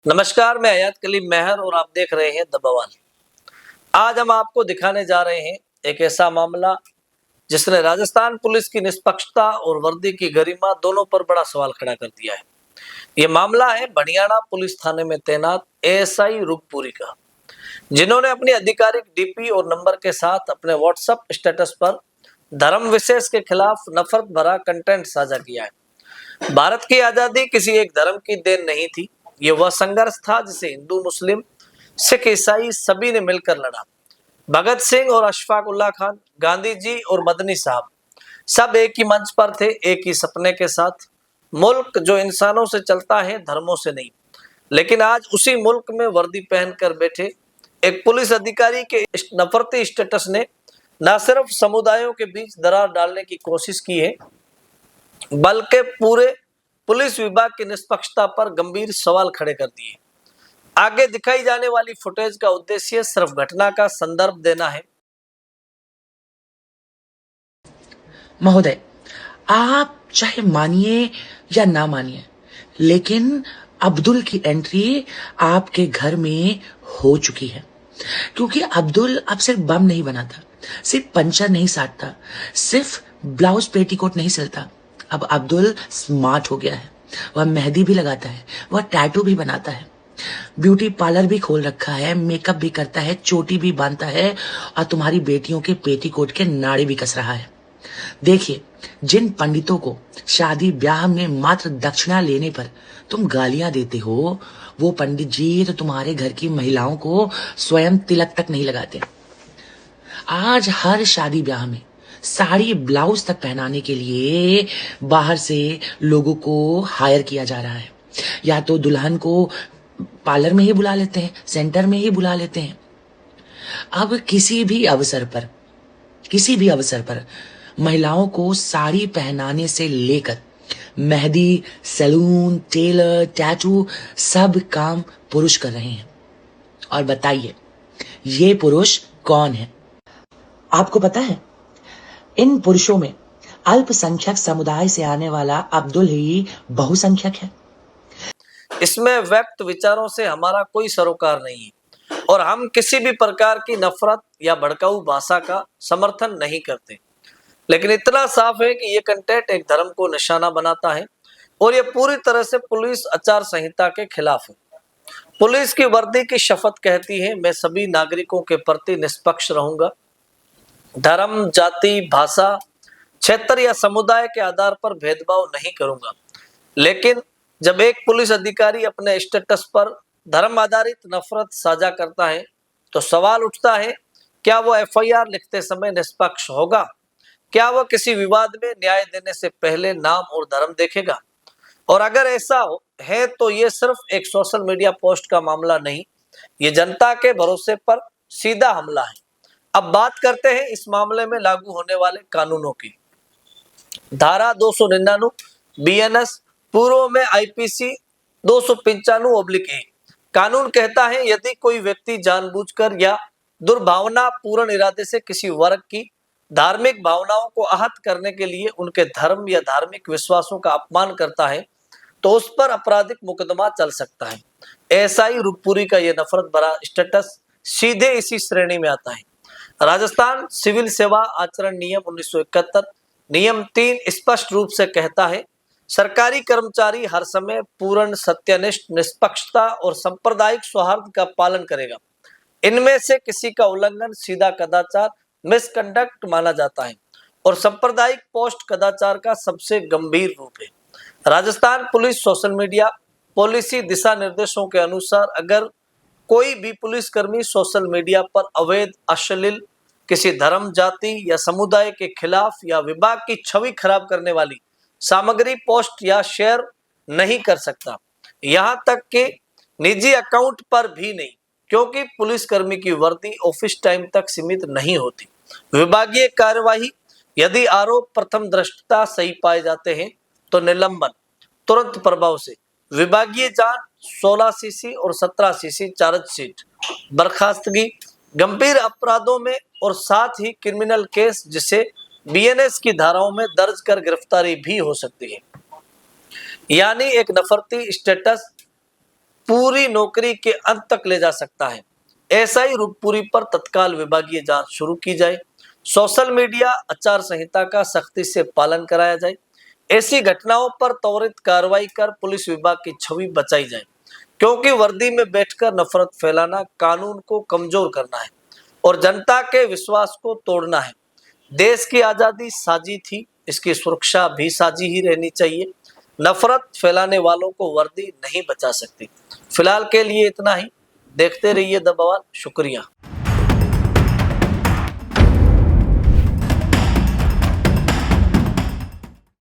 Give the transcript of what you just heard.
नमस्कार, मैं हयात कलीम मेहर और आप देख रहे हैं द बवाल। आज हम आपको दिखाने जा रहे हैं एक ऐसा मामला जिसने राजस्थान पुलिस की निष्पक्षता और वर्दी की गरिमा दोनों पर बड़ा सवाल खड़ा कर दिया है। ये मामला है बनियाना पुलिस थाने में तैनात एएसआई रुगपुरी का, जिन्होंने अपनी आधिकारिक डीपी और नंबर के साथ अपने व्हाट्सएप स्टेटस पर धर्म विशेष के खिलाफ नफरत भरा कंटेंट साझा किया है। भारत की आजादी किसी एक धर्म की देन नहीं थी। ये वह संघर्ष था जिसे हिंदू, मुस्लिम, सिख, ईसाई सभी ने मिलकर लड़ा। भगत सिंह और अशफाक उल्लाह खान, गांधी जी और मदनी साहब सब एक ही मंच पर थे, एक ही सपने के साथ। मुल्क जो इंसानों से चलता है, धर्मों से नहीं। लेकिन आज उसी मुल्क में वर्दी पहनकर बैठे एक पुलिस अधिकारी के नफरती स्टेटस ने न सिर्फ समुदायों के बीच दरार डालने की कोशिश की है, बल्कि पूरे पुलिस विभाग की निष्पक्षता पर गंभीर सवाल खड़े कर दिए। आगे दिखाई जाने वाली फुटेज का उद्देश्य सिर्फ घटना का संदर्भ देना है। महोदय, आप चाहे मानिए या ना मानिए, लेकिन अब्दुल की एंट्री आपके घर में हो चुकी है। क्योंकि अब्दुल अब सिर्फ बम नहीं बनाता, सिर्फ पंचर नहीं साटता, सिर्फ ब्लाउज पेटीकोट नहीं सिलता। अब अब्दुल स्मार्ट हो गया है। वह मेहंदी भी लगाता है, वह टैटू भी बनाता है, ब्यूटी पार्लर भी खोल रखा है, मेकअप भी करता है, चोटी भी बांधता है और तुम्हारी बेटियों के पेटीकोट के नाड़े भी कस रहा है। देखिए, जिन पंडितों को शादी ब्याह में मात्र दक्षिणा लेने पर तुम गालियां देते हो, वो पंडित जी तो तुम्हारे घर की महिलाओं को स्वयं तिलक तक नहीं लगाते। आज हर शादी ब्याह में साड़ी ब्लाउज तक पहनाने के लिए बाहर से लोगों को हायर किया जा रहा है, या तो दुल्हन को पार्लर में ही बुला लेते हैं, सेंटर में ही बुला लेते हैं। अब किसी भी अवसर पर महिलाओं को साड़ी पहनाने से लेकर मेहंदी, सैलून, टेलर, टैटू सब काम पुरुष कर रहे हैं। और बताइए, ये पुरुष कौन है? आपको पता है, इन पुरुषों में अल्पसंख्यक समुदाय से आने वाला अब्दुल ही बहुसंख्यक है। इसमें व्यक्त विचारों से हमारा कोई सरोकार नहीं है और हम किसी भी प्रकार की नफरत या भड़काऊ भाषा का समर्थन नहीं करते। लेकिन इतना साफ है कि ये कंटेंट एक धर्म को निशाना बनाता है और ये पूरी तरह से पुलिस आचार संहिता के खिलाफ है। पुलिस की वर्दी की शपथ कहती है, मैं सभी नागरिकों के प्रति निष्पक्ष रहूंगा, धर्म, जाति, भाषा, क्षेत्र या समुदाय के आधार पर भेदभाव नहीं करूंगा। लेकिन जब एक पुलिस अधिकारी अपने स्टेटस पर धर्म आधारित नफरत साझा करता है, तो सवाल उठता है, क्या वो एफआईआर लिखते समय निष्पक्ष होगा? क्या वह किसी विवाद में न्याय देने से पहले नाम और धर्म देखेगा? और अगर ऐसा है तो ये सिर्फ एक सोशल मीडिया पोस्ट का मामला नहीं, ये जनता के भरोसे पर सीधा हमला है। अब बात करते हैं इस मामले में लागू होने वाले कानूनों की। धारा 299 बीएनएस, पूर्व में आईपीसी 295/1 कानून कहता है, यदि कोई व्यक्ति जानबूझकर या दुर्भावना पूर्ण इरादे से किसी वर्ग की धार्मिक भावनाओं को आहत करने के लिए उनके धर्म या धार्मिक विश्वासों का अपमान करता है, तो उस पर आपराधिक मुकदमा चल सकता है। एएसआई रुगपुरी का यह नफरत भरा स्टेटस सीधे इसी श्रेणी में आता है। राजस्थान सिविल सेवा आचरण नियम 1971 नियम 3 स्पष्ट रूप से कहता है, सरकारी कर्मचारी हर समय पूर्ण सत्यनिष्ठ, निष्पक्षता और सांप्रदायिक सौहार्द का पालन करेगा। इनमें से किसी का उल्लंघन सीधा कदाचार, मिसकंडक्ट माना जाता है और सांप्रदायिक पोस्ट कदाचार का सबसे गंभीर रूप है। Rajasthan police social media policy दिशा निर्देशों के अनुसार अगर कोई भी पुलिसकर्मी सोशल मीडिया पर अवैध, अश्लील, किसी धर्म, जाति या समुदाय के खिलाफ या विभाग की छवि खराब करने वाली सामग्री पोस्ट या शेयर नहीं कर सकता, यहां तक कि निजी अकाउंट पर भी नहीं, क्योंकि पुलिसकर्मी की वर्दी ऑफिस टाइम तक सीमित नहीं होती। विभागीय कार्यवाही, यदि आरोप प्रथम दृष्टया सही पाए जाते हैं तो निलंबन तुरंत प्रभाव से, विभागीय जांच 16 सीसी और 17 सीसी चार्जशीट, बर्खास्तगी गंभीर अपराधों में और साथ ही क्रिमिनल केस जिसे बीएनएस की धाराओं में दर्ज कर गिरफ्तारी भी हो सकती है। यानी एक नफरती स्टेटस पूरी नौकरी के अंत तक ले जा सकता है। ऐसा ही रुपपुरी पर तत्काल विभागीय जांच शुरू की जाए। सोशल मीडिया आचार संहिता का सख्ती से पालन कराया जाए। ऐसी घटनाओं पर त्वरित कार्रवाई कर पुलिस विभाग की छवि बचाई जाए, क्योंकि वर्दी में बैठकर नफरत फैलाना कानून को कमजोर करना है और जनता के विश्वास को तोड़ना है। देश की आजादी साझी थी, इसकी सुरक्षा भी साझी ही रहनी चाहिए। नफरत फैलाने वालों को वर्दी नहीं बचा सकती। फिलहाल के लिए इतना ही। देखते रहिए द बवाल। शुक्रिया।